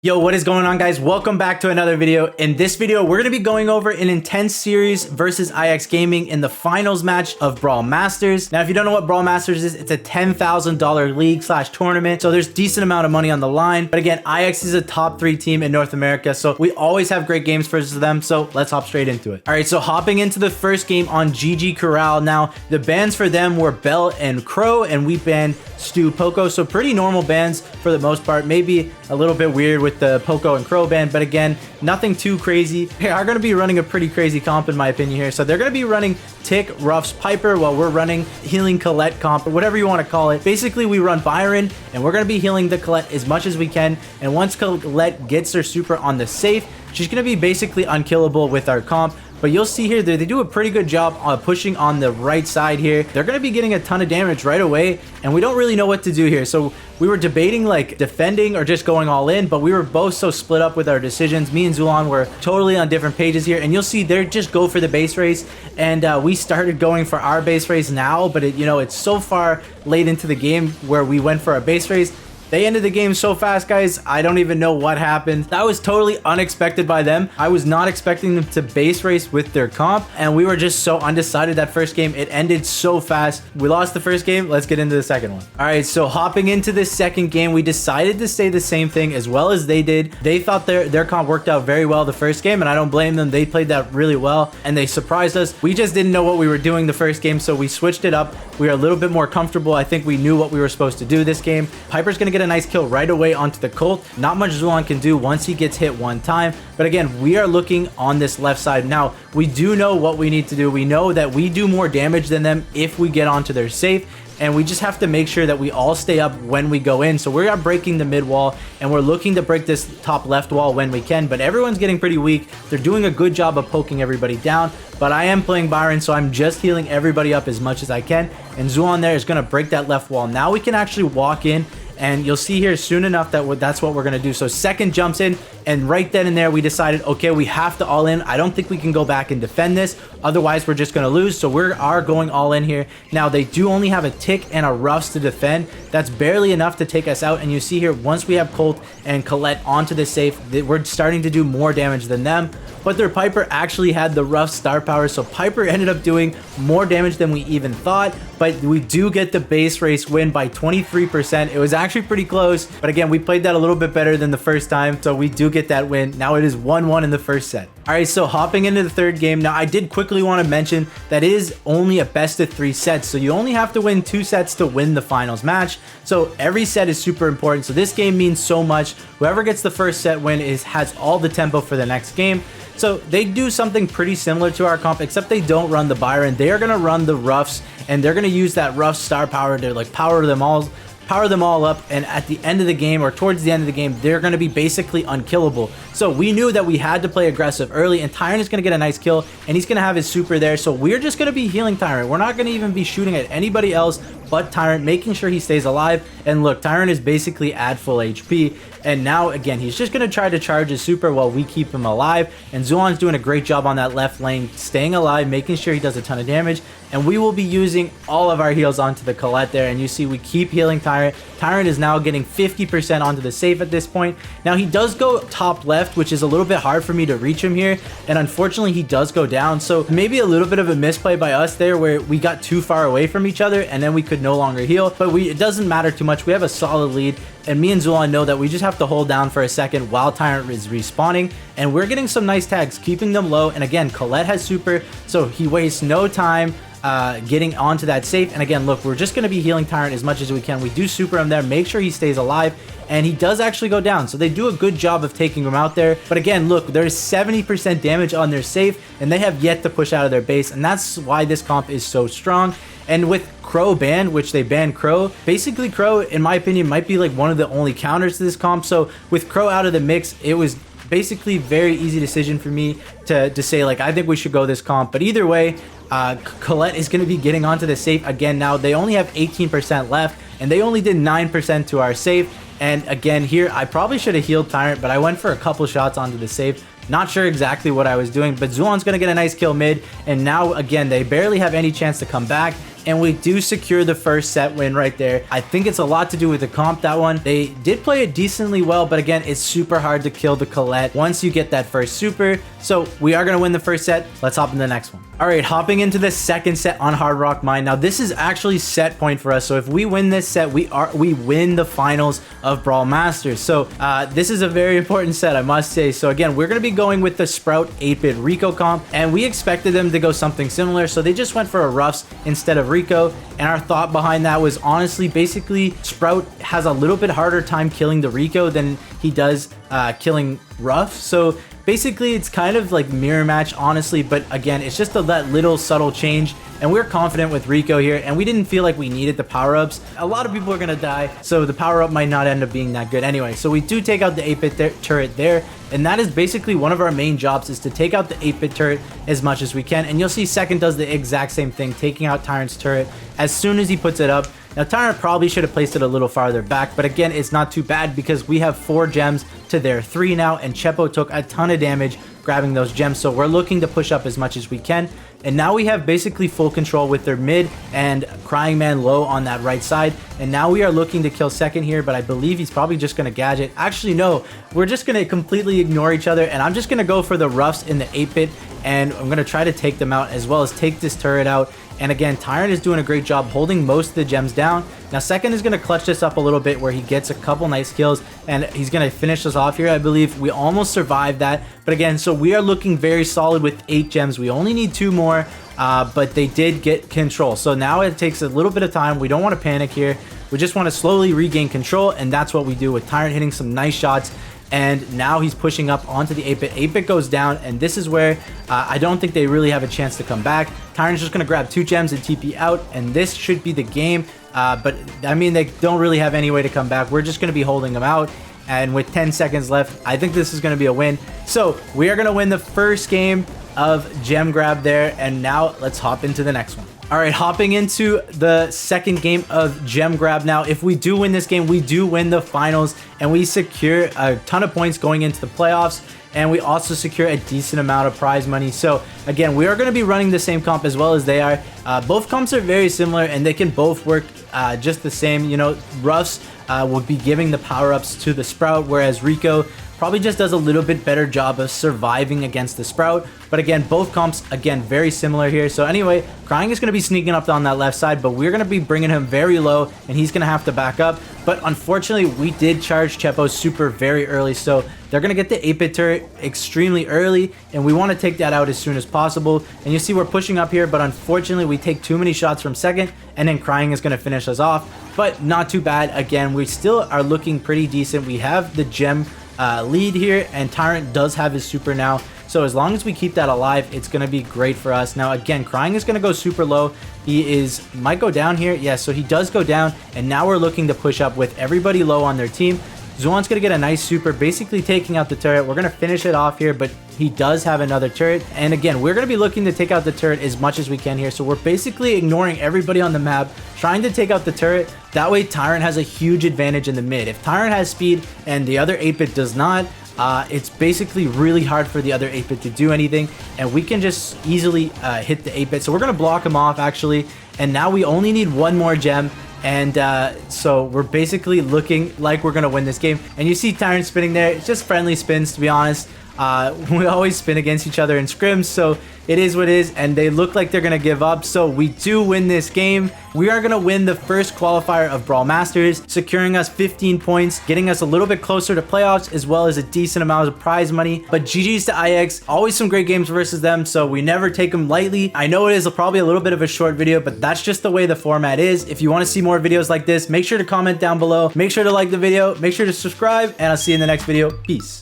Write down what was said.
Yo, what is going on, guys? Welcome back to another video. In this video, we're going to be going over an intense series versus IX Gaming in the finals match of Brawl Masters. Now, if you don't know what Brawl Masters is, it's a $10,000 league / tournament. So there's decent amount of money on the line. But again, IX is a top 3 team in North America. So we always have great games versus them. So let's hop straight into it. All right, so hopping into the first game on GG Corral. Now, the bans for them were Bell and Crow, and we banned Stu Poco. So pretty normal bans for the most part. Maybe a little bit weird with the Poco and Crow ban, but again, nothing too crazy. They are going to be running a pretty crazy comp in my opinion here. So they're going to be running Tick, Ruffs, Piper, while we're running Healing Colette comp, or whatever you want to call it. Basically, we run Byron, and we're going to be healing the Colette as much as we can. And once Colette gets her super on the safe, she's going to be basically unkillable with our comp. But you'll see here that they do a pretty good job pushing on the right side here. They're going to be getting a ton of damage right away, and we don't really know what to do here. So we were debating like defending or just going all in, but we were both so split up with our decisions. Me and Zulon were totally on different pages here, and you'll see they're just go for the base race, and we started going for our base race now, but it's so far late into the game where we went for our base race. They ended the game so fast, guys. I don't even know what happened. That was totally unexpected by them. I was not expecting them to base race with their comp, and we were just so undecided that first game. It ended so fast. We lost the first game. Let's get into the second one. All right, so hopping into the second game, we decided to say the same thing as well as they did. They thought their comp worked out very well the first game, and I don't blame them. They played that really well, and they surprised us. We just didn't know what we were doing the first game, so we switched it up. We were a little bit more comfortable. I think we knew what we were supposed to do this game. Piper's going to get a nice kill right away onto the Colt. Not much Zulon can do once he gets hit one time. But again, we are looking on this left side. Now, we do know what we need to do. We know that we do more damage than them if we get onto their safe. And we just have to make sure that we all stay up when we go in. So we are breaking the mid wall, and we're looking to break this top left wall when we can. But everyone's getting pretty weak. They're doing a good job of poking everybody down. But I am playing Byron, so I'm just healing everybody up as much as I can. And Zulon there is going to break that left wall. Now we can actually walk in. And you'll see here soon enough that that's what we're going to do. So second jumps in, and right then and there we decided, okay, we have to all in. I don't think we can go back and defend this. Otherwise, we're just going to lose. So we are going all in here. Now, they do only have a Tick and a Ruffs to defend. That's barely enough to take us out. And you see here, once we have Colt and Colette onto the safe, we're starting to do more damage than them. But their Piper actually had the rough star power, so Piper ended up doing more damage than we even thought. But we do get the base race win by 23%. It was actually pretty close, but again, we played that a little bit better than the first time, so we do get that win. Now it is 1-1 in the first set. All right, so hopping into the third game. Now, I did quickly want to mention that it is only a best of 3 sets, so you only have to win 2 sets to win the finals match. So every set is super important. So this game means so much. Whoever gets the first set win has all the tempo for the next game. So they do something pretty similar to our comp, except they don't run the Byron. They are going to run the Ruffs, and they're going to use that Ruff star power to like power them all up, and at the end of the game, or towards the end of the game, they're going to be basically unkillable. So we knew that we had to play aggressive early, and Tyrant is going to get a nice kill, and he's going to have his super there. So we're just going to be healing Tyrant. We're not going to even be shooting at anybody else but Tyrant, making sure he stays alive. And look, Tyrant is basically at full HP, and now again, he's just going to try to charge his super while we keep him alive. And Zulon's doing a great job on that left lane, staying alive, making sure he does a ton of damage. And we will be using all of our heals onto the Colette there, and you see we keep healing Tyrant. Tyrant is now getting 50% onto the safe at this point. Now, he does go top left, which is a little bit hard for me to reach him here, and unfortunately he does go down. So maybe a little bit of a misplay by us there, where we got too far away from each other and then we could no longer heal. But it doesn't matter too much. We have a solid lead, and me and Zulon know that we just have to hold down for a second while Tyrant is respawning, and we're getting some nice tags, keeping them low. And again, Colette has super, so he wastes no time getting onto that safe. And again, look, we're just going to be healing Tyrant as much as we can. We do super him there, make sure he stays alive, and he does actually go down. So they do a good job of taking him out there. But again, look, there's 70% damage on their safe, and they have yet to push out of their base, and that's why this comp is so strong. And with Crow banned, which they banned Crow, basically Crow, in my opinion, might be like one of the only counters to this comp. So with Crow out of the mix, it was basically very easy decision for me to say, like, I think we should go this comp. But either way, Colette is going to be getting onto the safe again. Now they only have 18% left, and they only did 9% to our safe. And again, here I probably should have healed Tyrant, but I went for a couple shots onto the safe. Not sure exactly what I was doing, but Zulon's going to get a nice kill mid. And now again, they barely have any chance to come back. and we do secure the first set win right there. I think it's a lot to do with the comp, that one. They did play it decently well, but again, it's super hard to kill the Colette once you get that first super. So we are going to win the first set. Let's hop into the next one. All right, hopping into the second set on Hard Rock Mine. Now this is actually set point for us. So if we win this set, we win the finals of Brawl Masters. So this is a very important set, I must say. So again, we're going to be going with the Sprout 8-bit Rico comp, and we expected them to go something similar. So they just went for a Ruffs instead of Rico. And our thought behind that was honestly, basically, Sprout has a little bit harder time killing the Rico than he does killing Ruff. So basically, it's kind of like mirror match, honestly. But again, it's just that little subtle change. And we're confident with Rico here, and we didn't feel like we needed the power-ups. A lot of people are going to die, so the power-up might not end up being that good anyway. So we do take out the 8-bit turret there, and that is basically one of our main jobs, is to take out the 8-bit turret as much as we can. And you'll see Second does the exact same thing, taking out Tyrant's turret as soon as he puts it up. Now, Tyrant probably should have placed it a little farther back, but again, it's not too bad because we have 4 gems to their 3 now, and Chepo took a ton of damage grabbing those gems, so we're looking to push up as much as we can. And now we have basically full control with their mid and Crying Man low on that right side. And now we are looking to kill Second here, but I believe he's probably just going to gadget. Actually, no, we're just going to completely ignore each other, and I'm just going to go for the Ruffs in the 8-bit, and I'm going to try to take them out as well as take this turret out. And again, Tyrant is doing a great job holding most of the gems down. Now, Second is going to clutch this up a little bit where he gets a couple nice kills, and he's going to finish us off here. I believe we almost survived that. But again, so we are looking very solid with 8 gems. We only need 2 more, but they did get control. So now it takes a little bit of time. We don't want to panic here. We just want to slowly regain control, and that's what we do with Tyrant hitting some nice shots. And now he's pushing up onto the 8-bit. 8-bit goes down, and this is where I don't think they really have a chance to come back. Tyrant's just going to grab 2 gems and TP out, and this should be the game. But, I mean, they don't really have any way to come back. We're just going to be holding them out. And with 10 seconds left, I think this is going to be a win. So we are going to win the first game of gem grab there. And now let's hop into the next one. All right, hopping into the second game of gem grab now. If we do win this game, we do win the finals, and we secure a ton of points going into the playoffs, and we also secure a decent amount of prize money. So again, we are going to be running the same comp as well as they are. Both comps are very similar, and they can both work just the same. You know, Ruffs will be giving the power-ups to the Sprout, whereas Rico probably just does a little bit better job of surviving against the Sprout. But again, both comps, again, very similar here. So anyway, Crying is going to be sneaking up on that left side, but we're going to be bringing him very low, and he's going to have to back up. But unfortunately, we did charge Chepo's super very early, so they're going to get the 8-bit turret extremely early, and we want to take that out as soon as possible. And you see we're pushing up here, but unfortunately, we take too many shots from Second, and then Crying is going to finish us off. But not too bad. Again, we still are looking pretty decent. We have the gem lead here, and Tyrant does have his super now. So as long as we keep that alive, it's going to be great for us. Now, again, Crying is going to go super low. He might go down here. Yeah, so he does go down, and now we're looking to push up with everybody low on their team. Zuan's going to get a nice super, basically taking out the turret. We're going to finish it off here, but he does have another turret. And again, we're going to be looking to take out the turret as much as we can here. So we're basically ignoring everybody on the map, trying to take out the turret. That way, Tyrant has a huge advantage in the mid. If Tyrant has speed and the other 8-bit does not, it's basically really hard for the other 8-bit to do anything, and we can just easily hit the 8-bit. So we're going to block him off, actually, and now we only need 1 more gem. And so we're basically looking like we're going to win this game. And you see Tyrant spinning there. It's just friendly spins, to be honest. We always spin against each other in scrims, so it is what it is, and they look like they're going to give up. So we do win this game. We are going to win the first qualifier of Brawl Masters, securing us 15 points, getting us a little bit closer to playoffs, as well as a decent amount of prize money. But GG's to IX, always some great games versus them, so we never take them lightly. I know it is probably a little bit of a short video, but that's just the way the format is. If you want to see more videos like this, make sure to comment down below. Make sure to like the video, make sure to subscribe, and I'll see you in the next video. Peace.